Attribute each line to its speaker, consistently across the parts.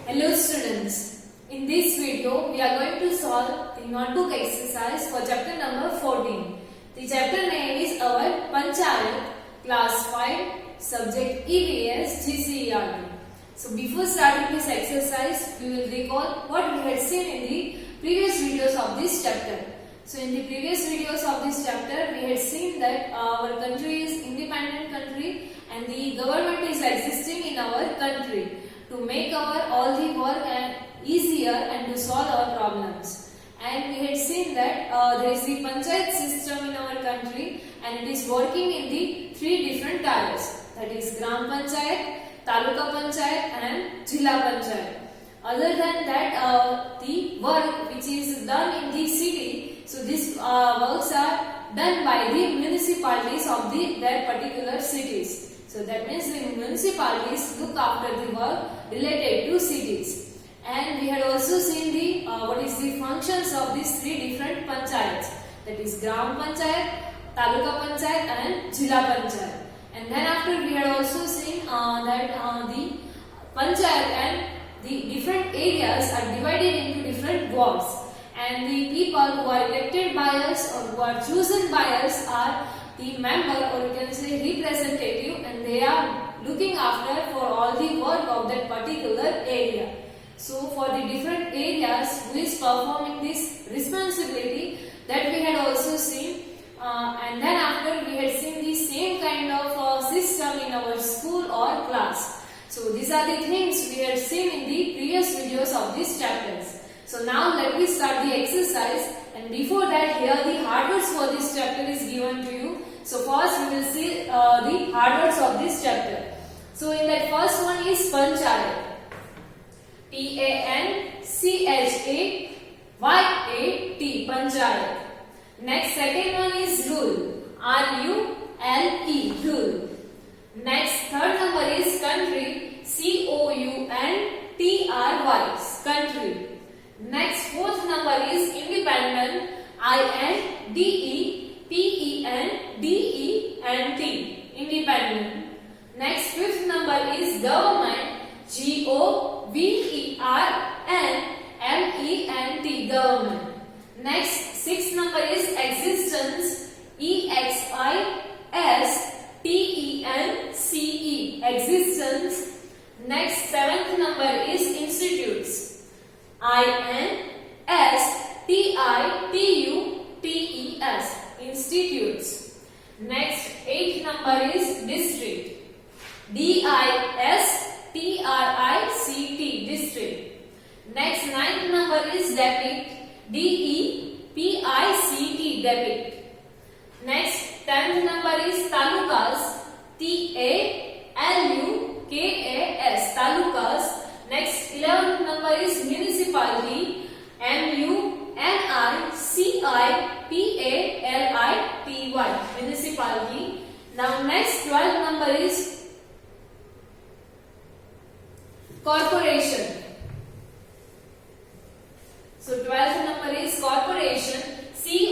Speaker 1: Hello students, in this video we are going to solve the notebook exercise for chapter number 14. The chapter name is our Panchayat, class 5, subject EVS GCERT. So before starting this exercise, we will recall what we had seen in the previous videos of this chapter. So in the previous videos of this chapter, we had seen that our country is independent country and the government is existing in our country to make our all the work easier and to solve our problems. And we had seen that there is the panchayat system in our country and it is working in the three different tiers, that is Gram Panchayat, Taluka Panchayat and Jilla Panchayat. Other than that, the work which is done in the city, so these works are done by the municipalities of their particular cities. So that means the municipalities look after the work related to cities. And we had also seen the what is the functions of these three different panchayats, that is Gram Panchayat, Taluka Panchayat and Jilla Panchayat. And then after we had also seen that the panchayat and the different areas are divided into different wards, and the people who are elected by us or who are chosen by us are the member, or you can say representative, and they are looking after for all the work of that particular area. So for the different areas who is performing this responsibility, that we had also seen, and then after we had seen the same kind of system in our school or class. So these are the things we had seen in the previous videos of these chapters. So now let me start the exercise, and before that here the hard words for this chapter is given to you. So first we will see the hard words of this chapter. So in that first one is Panchayat, Panchayat, Panchayat. Next second one is Rule, Rule, Rule. Next third number is Country, Country, Country. Next fourth number is Independent, Independent, Independent. Next fifth number is Government, Government, Government. Next sixth number is Existence, Existence. Next seventh number is Institutes, Institutes. Next eighth number is District, District. Next ninth number is Debit, Debit. Next 10th number is Talukas, Talukas, Talukas. Next 11th number is Municipality, Municipality, Municipality. Now next 12th number is Corporation. So 12th number is Corporation,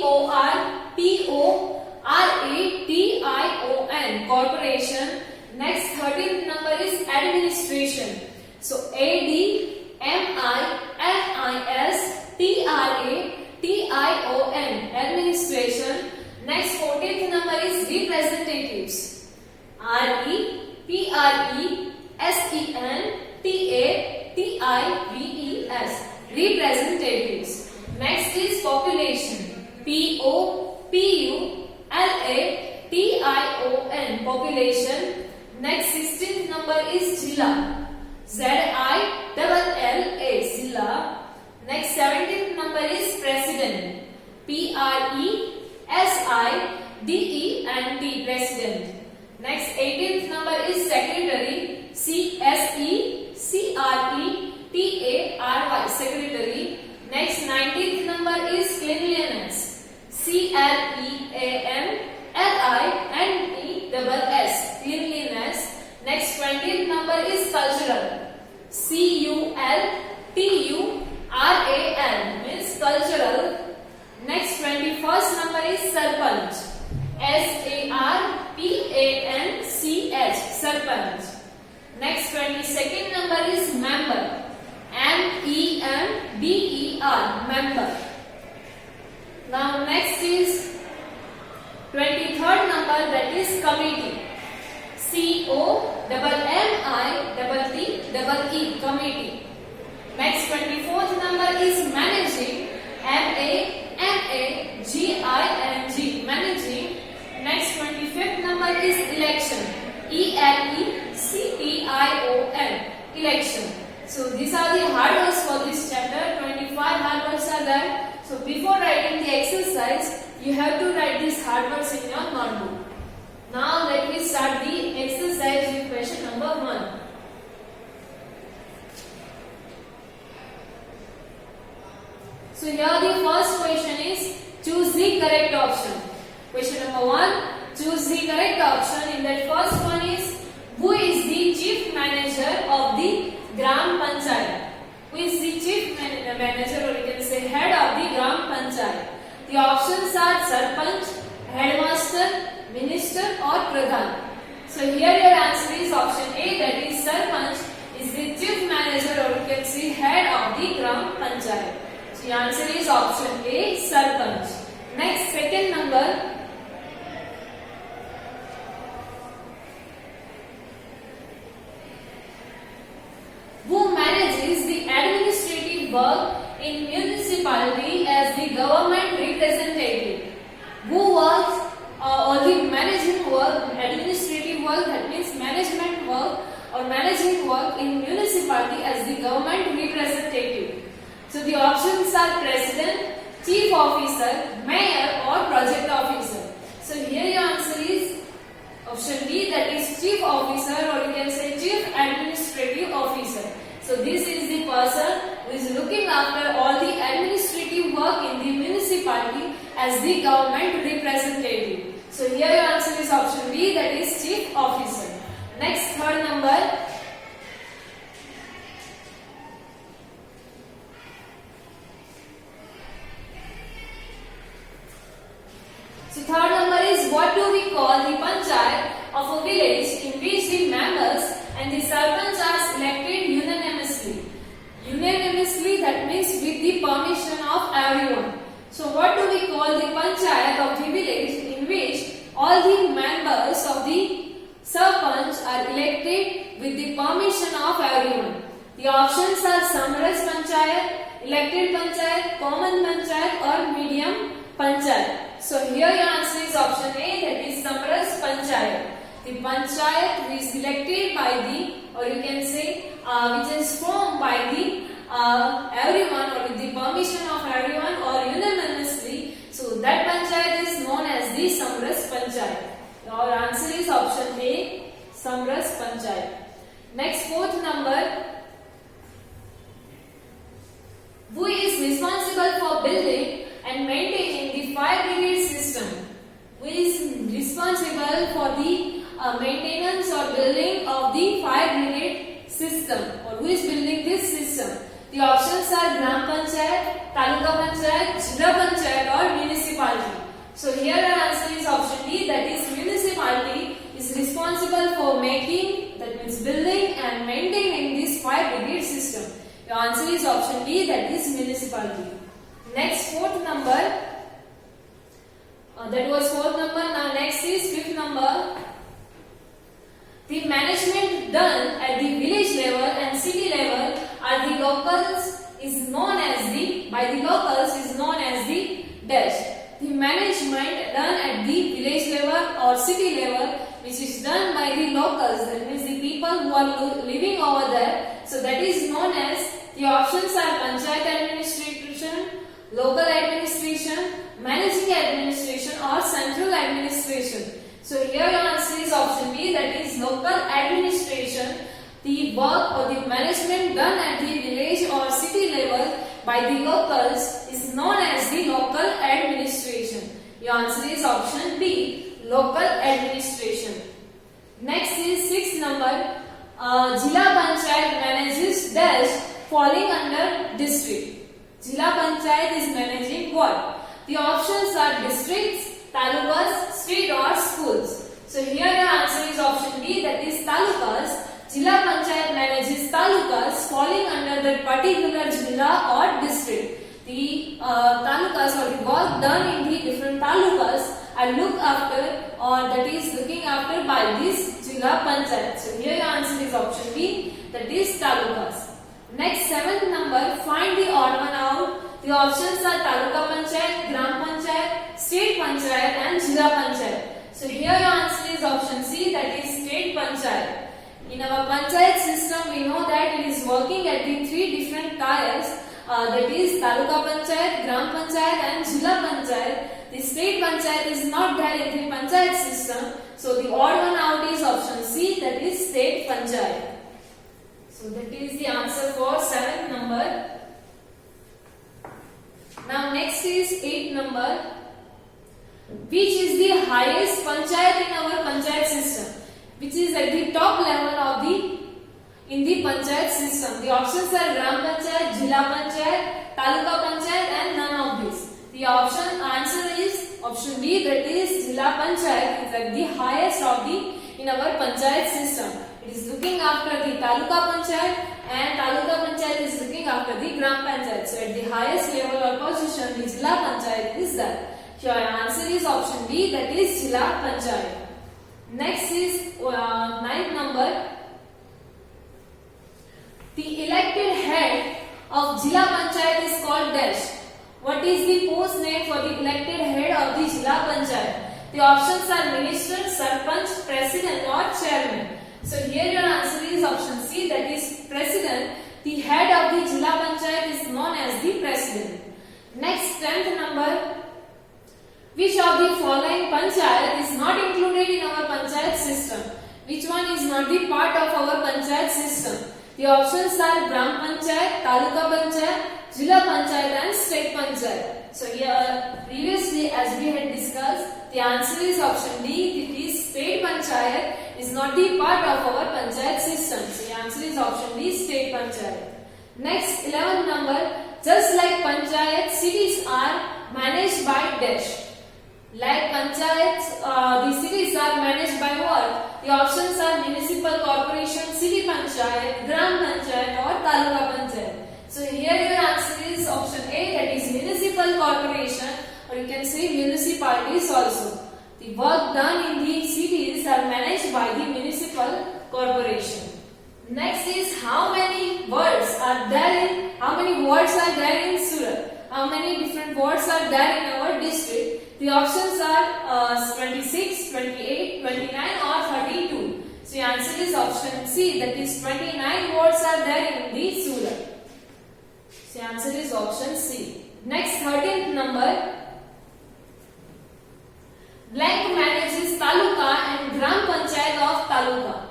Speaker 1: Corporation, Corporation. Next 13th number is Administration. So Administration, Administration. Next 14th number is Representatives, Representatives, Representatives. Next is Population, Population, Population. Next 16th number is Jilla, Zilla, Zilla. Next 17th number is President, President, President. Next 18th number is Secretary, Secretary. Next 19th number is Cleanliness, Cleanliness, Cleanliness. Next 20th number is Cultural, Cultural, means cultural. Next 21st number is Sarpanch, Sarpanch, Sarpanch. Next 22nd number is Member, member. Now next is 23rd number, that is committee. COMMITTE, committee. Next 24th number is managing. MANAGING, managing. Next 25th number is election. ELECTION, election. So these are the hard words for this chapter. 25 hard words are there. So before writing the exercise, you have to write these hard words in your notebook. Now let me start the exercise with question number 1. So here the first question is choose the correct option. Question number 1, choose the correct option. In that first one is, who is the chief manager of the Gram Panchayat? Who is the chief manager, or you can say head of the Gram Panchayat? The options are Sarpanch, Headmaster, Minister or Pradhan. So here your answer is option A, that is Sarpanch is the chief manager, or you can say head of the Gram Panchayat. So the answer is option A, Sarpanch. Next, second number. Who manages the administrative work in municipality as the government representative? Who works or the managing work, administrative work, that means management work or managing work in municipality as the government representative? So the options are president, chief officer, mayor or project officer. So here your answer is option B, that is chief officer, or you can say chief administrative officer. So this is the person who is looking after all the administrative work in the municipality as the government representative. So here your answer is option B, that is chief officer. Next, third number. So third number is, what do we call the panchayat of a village in which the members and the sarpanch are selected unanimously? Unanimously, that means with the permission of everyone. So what do we call the panchayat of the village in which all the members of the sarpanch are elected with the permission of everyone? The options are Samras Panchayat, elected panchayat, common panchayat or medium panchayat. So here your answer is option A, that is Samras Panchayat. The panchayat is elected by the, or you can say which is formed by the everyone or with the permission of everyone or unanimously. So that panchayat is known as the Samras Panchayat. Our answer is option A, Samras Panchayat. Next, fourth number. Who is responsible for building and maintaining the fire brigade system? Who is responsible for the maintenance or building of the fire brigade system, or who is building this system? The options are Gram Panchayat, Taluka Panchayat, Jilla Panchayat or municipality. So here our answer is option D, that is municipality is responsible for making, that means building and maintaining this fire brigade system. Your answer is option D, that is municipality. Next, fourth number. That was fourth number. Now next is fifth number. The management done at the village level and city level are the locals is known as the, by the locals is known as the dash. The management done at the village level or city level which is done by the locals, that means the people who are living over there. So that is known as, the options are panchayat administration, local administration, managing administration or central administration. So here your answer is option B, that is local administration. The work or the management done at the village or city level by the locals is known as the local administration. Your answer is option B, local administration. Next is sixth number. Jilla Panchayat manages dash falling under district. Jilla Panchayat is managing what? The options are districts, talukas, state or schools. So here your answer is option B, that is talukas. Jilla Panchayat manages talukas falling under that particular jilla or district. the talukas or the work done in the different talukas are looked after or that is looking after by this Jilla Panchayat. So here your answer is option B, that is talukas. Next, 7th number, find the odd one out. The options are Taluka Panchayat, Gram Panchayat, State Panchayat and Jilla Panchayat. So here your answer is option C, that is State Panchayat. In our Panchayat system, we know that it is working at the 3 different tiers, that is Taluka Panchayat, Gram Panchayat and Jilla Panchayat. The State Panchayat is not there in the Panchayat system. So the odd one out is option C, that is State Panchayat. So that is the answer for 7th number. Now next is 8th number. Which is the highest panchayat in our panchayat system? Which is at the top level of in the panchayat system? The options are Gram Panchayat, Jilla Panchayat, Taluka Panchayat and none of these. The answer is option B, that is Jilla Panchayat is at the highest of in our panchayat system. It is looking after the Taluka Panchayat and Taluka Panchayat is looking after the Gram Panchayat. So at the highest level or position, the Jilla Panchayat is there. Here your answer is option B, that is Jilla Panchayat. Next is 9th number. The elected head of Jilla Panchayat is called dash. What is the post name for the elected head of the Jilla Panchayat? The options are Minister, Sarpanch, President or Chairman. So here your answer is option C, that is President. The head of the Jilla Panchayat is known as the President. Next, 10th number. Which of the following panchayat is not included in our panchayat system? Which one is not the part of our panchayat system? The options are Gram Panchayat, Taluka Panchayat, Jilla Panchayat and State Panchayat. So here previously as we had discussed, the answer is option D, that is State Panchayat is not the part of our panchayat system. So the answer is option D, State Panchayat. Next, 11th number. Just like panchayat, cities are managed by dash. Like panchayats, the cities are managed by what? The options are municipal corporation, city panchayat, gram panchayat or taluka panchayat. So here your answer is option A, that is municipal corporation, or you can say municipalities also. The work done in the cities are managed by the municipal corporation. Next is how many words are there in Surat? How many different words are there in our district? The options are 26, 28, 29 or 32. So the answer is option C, that is 29 words are there in the Surat. So the answer is option C. Next, 13th number. Blank manages Taluka and Gram Panchayat of Taluka.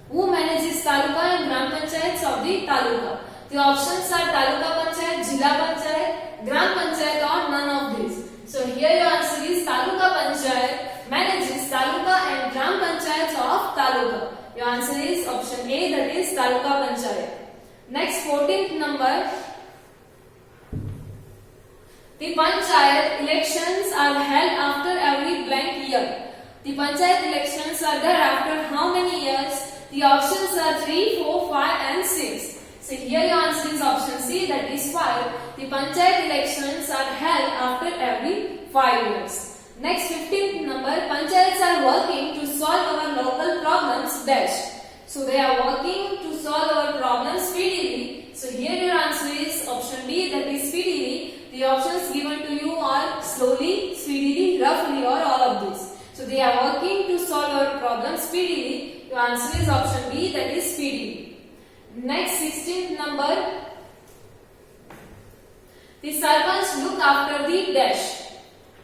Speaker 1: Who manages Taluka and Gram Panchayats of the Taluka? The options are Taluka Panchayat, Jilla Panchayat, Gram Panchayat or none of these. So here your answer is Taluka Panchayat manages Taluka and Gram Panchayats of Taluka. Your answer is option A, that is Taluka Panchayat. Next, 14th number. The Panchayat elections are held after every blank year. The Panchayat elections are there after how many years? The options are 3, 4, 5 and 6. So here your answer is option C, that is 5. The Panchayat elections are held after every 5 years. Next, 15th number. Panchayats are working to solve our local problems dash. So they are working to solve our problems speedily. So here your answer is option D, that is speedily. The options given to you are slowly, speedily, roughly or all of these. So they are working to solve our problems speedily. Your answer is option B, that is speedily. Next, 16th number. The Sarpanch look after the dash.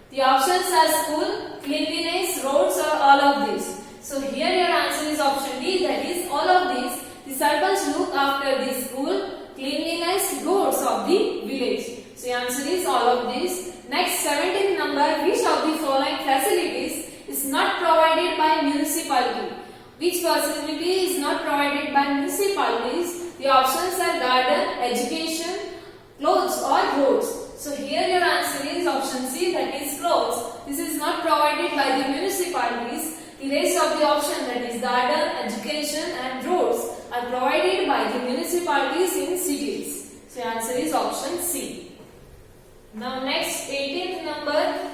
Speaker 1: The options are school, cleanliness, roads or all of these. So here your answer is option D, that is all of these. The Sarpanch look after the school, cleanliness, roads of the village. So the answer is all of these. Next, 17th number. Which of the following facilities is not provided by municipality? Which facility is not provided by municipalities? The options are garden, education, clothes or roads. So here your answer is option C, that is clothes. This is not provided by the municipalities. The rest of the option, that is garden, education and roads, are provided by the municipalities in cities. So the answer is option C. Now next 18th number.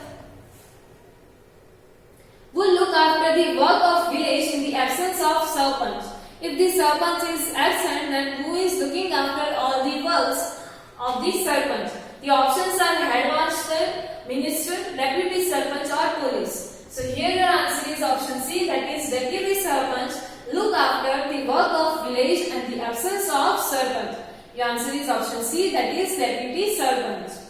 Speaker 1: Who look after the work of village in the absence of Sarpanch? If the Sarpanch is absent, then who is looking after all the works of the Sarpanch? The options are headmaster, minister, deputy Sarpanch or police. So here your answer is option C, that is deputy Sarpanch look after the work of village and the absence of Sarpanch. Your answer is option C, that is deputy Sarpanch.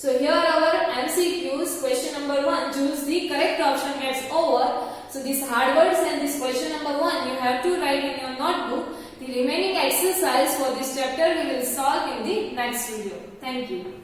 Speaker 1: So here our MCQs, question number 1, choose the correct option gets over. So these hard words and this question number 1 you have to write in your notebook. The remaining exercise for this chapter we will solve in the next video. Thank you.